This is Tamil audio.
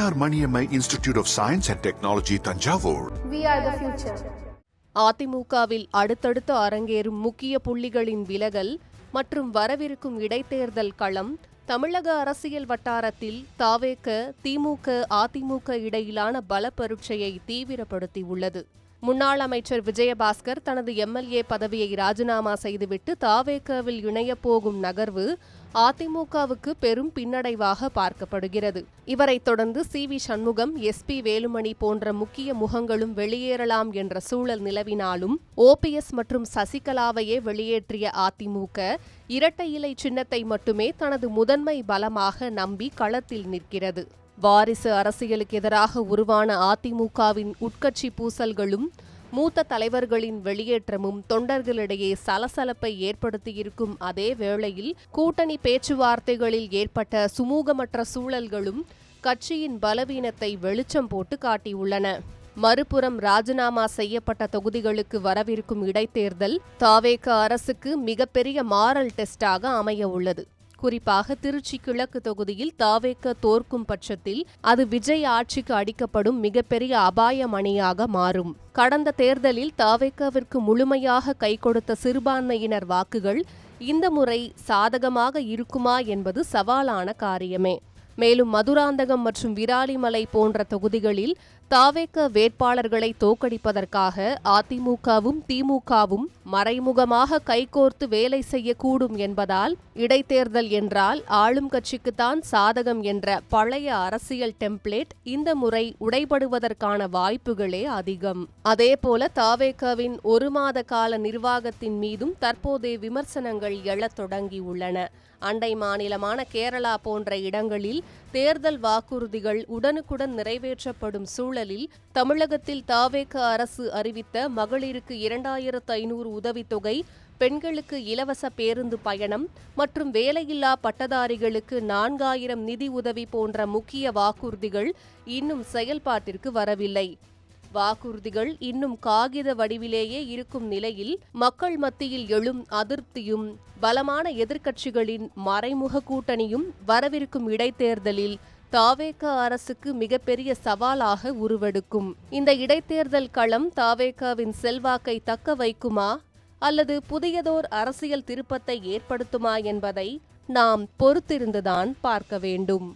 Periyar Maniammai institute of science and technology, Thanjavur. We are the future. அதிமுகவில் அடுத்தடுத்து அரங்கேறும் முக்கிய புள்ளிகளின் விலகல் மற்றும் வரவிருக்கும் இடைத்தேர்தல் களம் தமிழக அரசியல் வட்டாரத்தில் தாவேக, திமுக, அதிமுக இடையிலான பலப்பரீட்சையை தீவிரப்படுத்தியுள்ளது. முன்னாள் அமைச்சர் விஜயபாஸ்கர் தனது எம்எல்ஏ பதவியை ராஜினாமா செய்துவிட்டு தாவேகவில் இணையப் போகும் நகர்வு அதிமுகவுக்கு பெரும் பின்னடைவாக பார்க்கப்படுகிறது. இவரைத் தொடர்ந்து சி.வி. சண்முகம், எஸ்.பி. வேலுமணி போன்ற முக்கிய முகங்களும் வெளியேறலாம் என்ற சூழல் நிலவினாலும் ஓபிஎஸ் மற்றும் சசிகலாவையே வெளியேற்றிய அதிமுக இரட்டை இலை சின்னத்தை மட்டுமே தனது முதன்மை பலமாக நம்பி களத்தில் நிற்கிறது. வாரிசு அரசியலுக்கு எதிராக உருவான அதிமுகவின் உட்கட்சி பூசல்களும் மூத்த தலைவர்களின் வெளியேற்றமும் தொண்டர்களிடையே சலசலப்பை ஏற்படுத்தியிருக்கும் அதே வேளையில் கூட்டணி பேச்சுவார்த்தைகளில் ஏற்பட்ட சுமூகமற்ற சூழல்களும் கட்சியின் பலவீனத்தை வெளிச்சம் போட்டு காட்டியுள்ளன. மறுபுறம் ராஜினாமா செய்யப்பட்ட தொகுதிகளுக்கு வரவிருக்கும் இடைத்தேர்தல் தாவேக அரசுக்கு மிகப்பெரிய மாரல் டெஸ்டாக அமைய உள்ளது. குறிப்பாக திருச்சி கிழக்கு தொகுதியில் தாவேக தோற்கும் பட்சத்தில் அது விஜய் ஆட்சிக்கு அடிக்கப்படும் மிகப்பெரிய அபாய மணியாக மாறும். கடந்த தேர்தலில் தாவேகவிற்கு முழுமையாக கை கொடுத்த சிறுபான்மையினர் வாக்குகள் இந்த முறை சாதகமாக இருக்குமா என்பது சவாலான காரியமே. மேலும் மதுராந்தகம் மற்றும் விராலிமலை போன்ற தொகுதிகளில் தாவேக வேட்பாளர்களை தோற்கடிப்பதற்காக அதிமுகவும் திமுகவும் மறைமுகமாக கைகோர்த்து வேலை செய்யக்கூடும் என்பதால் இடைத்தேர்தல் என்றால் ஆளும் கட்சிக்குத்தான் சாதகம் என்ற பழைய அரசியல் டெம்ப்ளேட் இந்த முறை உடைபடுவதற்கான வாய்ப்புகளே அதிகம். அதேபோல தாவேகவின் ஒரு மாத கால நிர்வாகத்தின் மீதும் தற்போதைய விமர்சனங்கள் எழத் தொடங்கியுள்ளன. அண்டை மாநிலமான கேரளா போன்ற இடங்களில் தேர்தல் வாக்குறுதிகள் உடனுக்குடன் நிறைவேற்றப்படும் சூழலில் தமிழகத்தில் தாவேக அரசு அறிவித்த மகளிருக்கு 2500 உதவித்தொகை, பெண்களுக்கு இலவச பேருந்து பயணம் மற்றும் வேலையில்லா பட்டதாரிகளுக்கு 4000 நிதி உதவி போன்ற முக்கிய வாக்குறுதிகள் இன்னும் செயல்பாட்டிற்கு வரவில்லை. வாக்குறுதிகள் இன்னும் காகித வடிவிலேயே இருக்கும் நிலையில் மக்கள் மத்தியில் எழும் அதிருப்தியும் பலமான எதிர்க்கட்சிகளின் மறைமுக கூட்டணியும் வரவிருக்கும் இடைத்தேர்தலில் தாவேக அரசுக்கு மிகப்பெரிய சவாலாக உருவெடுக்கும். இந்த இடைத்தேர்தல் களம் தாவேகவின் செல்வாக்கை தக்க வைக்குமா அல்லது புதியதோர் அரசியல் திருப்பத்தை ஏற்படுத்துமா என்பதை நாம் பொறுத்திருந்துதான் பார்க்க வேண்டும்.